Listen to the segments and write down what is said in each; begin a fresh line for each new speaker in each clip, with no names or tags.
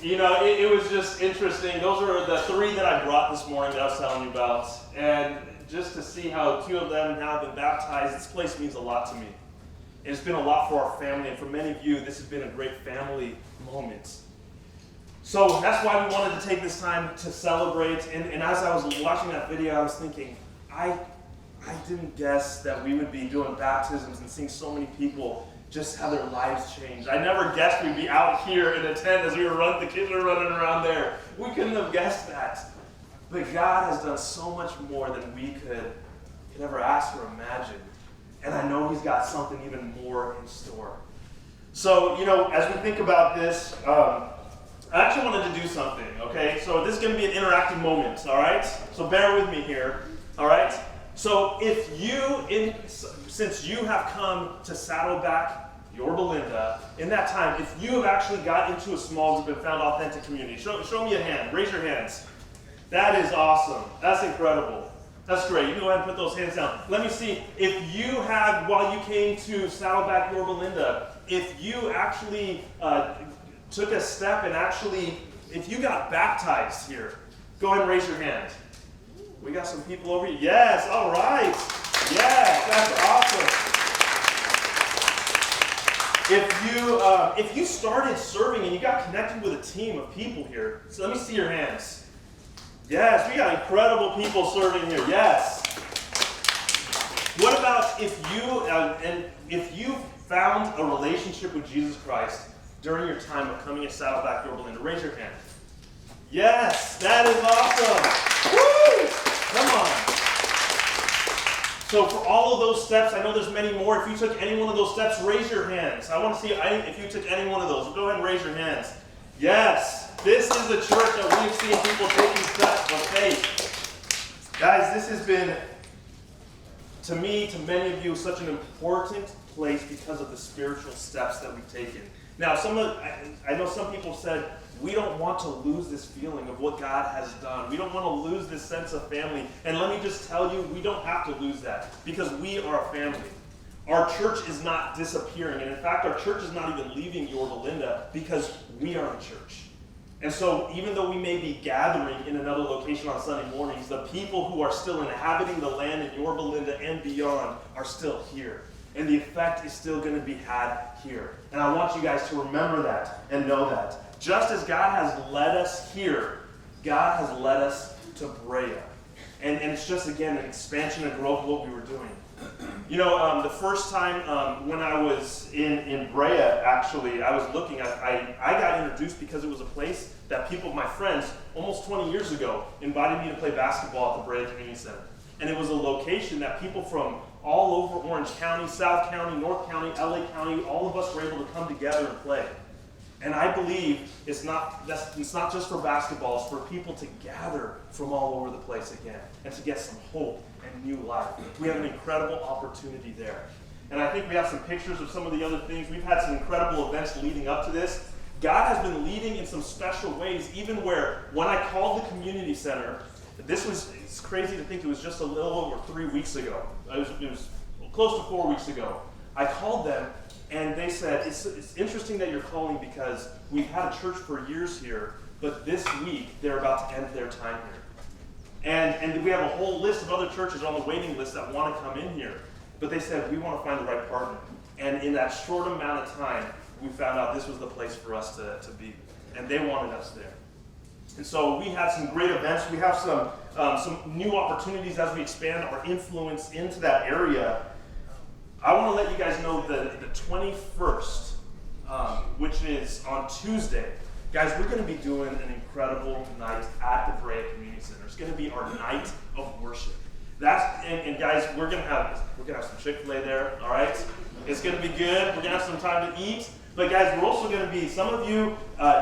It was just interesting. Those are the three that I brought this morning that I was telling you about. And just to see how two of them have been baptized, this place means a lot to me. It's been a lot for our family, and for many of you, this has been a great family moment. So that's why we wanted to take this time to celebrate. And as I was watching that video, I was thinking, I didn't guess that we would be doing baptisms and seeing so many people just have their lives changed. I never guessed we'd be out here in a tent as the kids were running around there. We couldn't have guessed that. But God has done so much more than we could ever ask or imagine. And I know He's got something even more in store. So, as we think about this, I actually wanted to do something, okay? So this is going to be an interactive moment, all right? So bear with me here, all right? So since you have come to Saddleback, Yorba Linda, in that time, if you have actually got into a small group and found authentic community, show me a hand. Raise your hands. That is awesome. That's incredible. That's great. You can go ahead and put those hands down. Let me see. If you had, while you came to Saddleback, Yorba Linda, if you actually took a step and if you got baptized here, go ahead and raise your hand. We got some people over here. Yes, all right. Yes, that's awesome. If you started serving and you got connected with a team of people here, so let me see your hands. Yes, we got incredible people serving here. Yes. What about if you found a relationship with Jesus Christ during your time of coming to Saddleback, Yorba Linda? Raise your hand. Yes, that is awesome. Woo! Come on. So for all of those steps, I know there's many more. If you took any one of those steps, raise your hands. I want to see if you took any one of those. Go ahead and raise your hands. Yes, this is the church that we've seen people taking steps of faith. Guys, this has been, to me, to many of you, such an important place because of the spiritual steps that we've taken. Now, I know some people said, we don't want to lose this feeling of what God has done. We don't want to lose this sense of family. And let me just tell you, we don't have to lose that because we are a family. Our church is not disappearing. And in fact, our church is not even leaving Yorba Linda because we are a church. And so even though we may be gathering in another location on Sunday mornings, the people who are still inhabiting the land in Yorba Linda and beyond are still here. And the effect is still going to be had here. And I want you guys to remember that and know that. Just as God has led us here, God has led us to Brea. And it's just, again, an expansion and growth of what we were doing. The first time when I was in Brea, actually, I was looking, I got introduced because it was a place that my friends, almost 20 years ago, invited me to play basketball at the Brea Community Center. And it was a location that people from all over Orange County, South County, North County, LA County, all of us were able to come together and play. And I believe it's not just for basketball, it's for people to gather from all over the place again and to get some hope and new life. We have an incredible opportunity there. And I think we have some pictures of some of the other things. We've had some incredible events leading up to this. God has been leading in some special ways, even where when I called the community center, it's crazy to think it was just a little over 3 weeks ago. It was close to 4 weeks ago. I called them. And they said, it's interesting that you're calling because we've had a church for years here, but this week they're about to end their time here. And we have a whole list of other churches on the waiting list that want to come in here. But they said, we want to find the right partner. And in that short amount of time, we found out this was the place for us to be. And they wanted us there. And so we had some great events. We have some new opportunities as we expand our influence into that area. I want to let you guys know the 21st, which is on Tuesday. Guys, we're going to be doing an incredible night at the Brea Community Center. It's going to be our night of worship. And guys, we're going to have some Chick-fil-A there, all right? It's going to be good. We're going to have some time to eat. But guys, we're also going to be, some of you,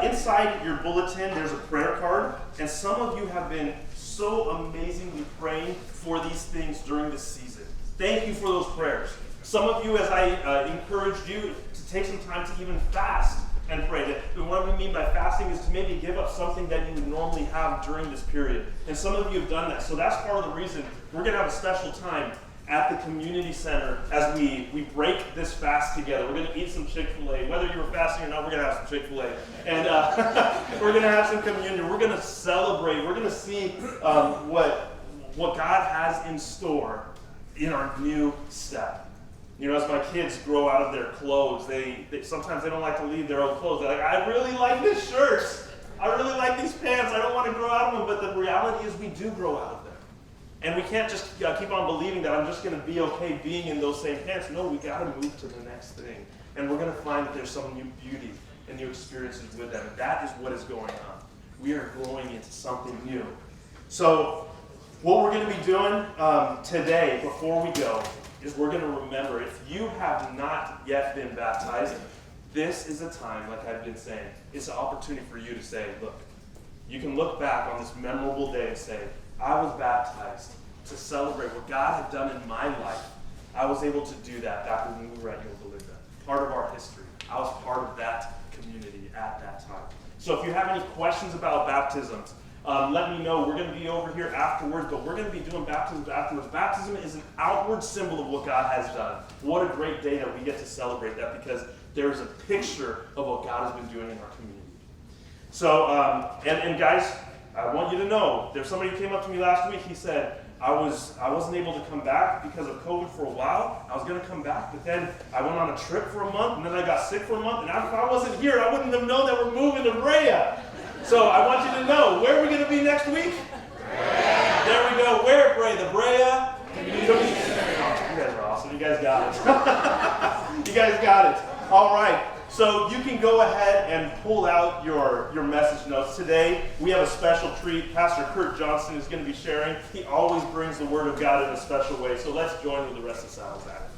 inside your bulletin, there's a prayer card. And some of you have been so amazingly praying for these things during this season. Thank you for those prayers. Some of you, as I encouraged you to take some time to even fast and pray. And what we mean by fasting is to maybe give up something that you would normally have during this period. And some of you have done that. So that's part of the reason we're going to have a special time at the community center as we break this fast together. We're going to eat some Chick-fil-A. Whether you were fasting or not, we're going to have some Chick-fil-A. And we're going to have some communion. We're going to celebrate. We're going to see what God has in store in our new step. You know, as my kids grow out of their clothes, they sometimes they don't like to leave their own clothes. They're like, I really like this shirt. I really like these pants. I don't want to grow out of them. But the reality is we do grow out of them. And we can't just keep on believing that I'm just going to be okay being in those same pants. No, we got to move to the next thing. And we're going to find that there's some new beauty and new experiences with them. And that is what is going on. We are growing into something new. So what we're going to be doing today, before we go, is we're going to remember, if you have not yet been baptized, this is a time, like I've been saying, it's an opportunity for you to say, look, you can look back on this memorable day and say, I was baptized to celebrate what God had done in my life. I was able to do that back when we were at Yorba Linda. Part of our history. I was part of that community at that time. So if you have any questions about baptisms, let me know. We're going to be over here afterwards, but we're going to be doing baptisms afterwards. Baptism is an outward symbol of what God has done. What a great day that we get to celebrate that, because there's a picture of what God has been doing in our community. So, and guys, I want you to know, there's somebody who came up to me last week. He said, I wasn't able to come back because of COVID for a while. I was going to come back, but then I went on a trip for a month, and then I got sick for a month, and if I wasn't here, I wouldn't have known that we're moving to Brea. So I want you to know, where are we going to be next week? Brea. There we go. Where at Brea? The Brea Community Center. Oh, you guys are awesome. You guys got it. You guys got it. All right. So you can go ahead and pull out your message notes. Today, we have a special treat. Pastor Kurt Johnson is going to be sharing. He always brings the Word of God in a special way. So let's join with the rest of Sal's Act.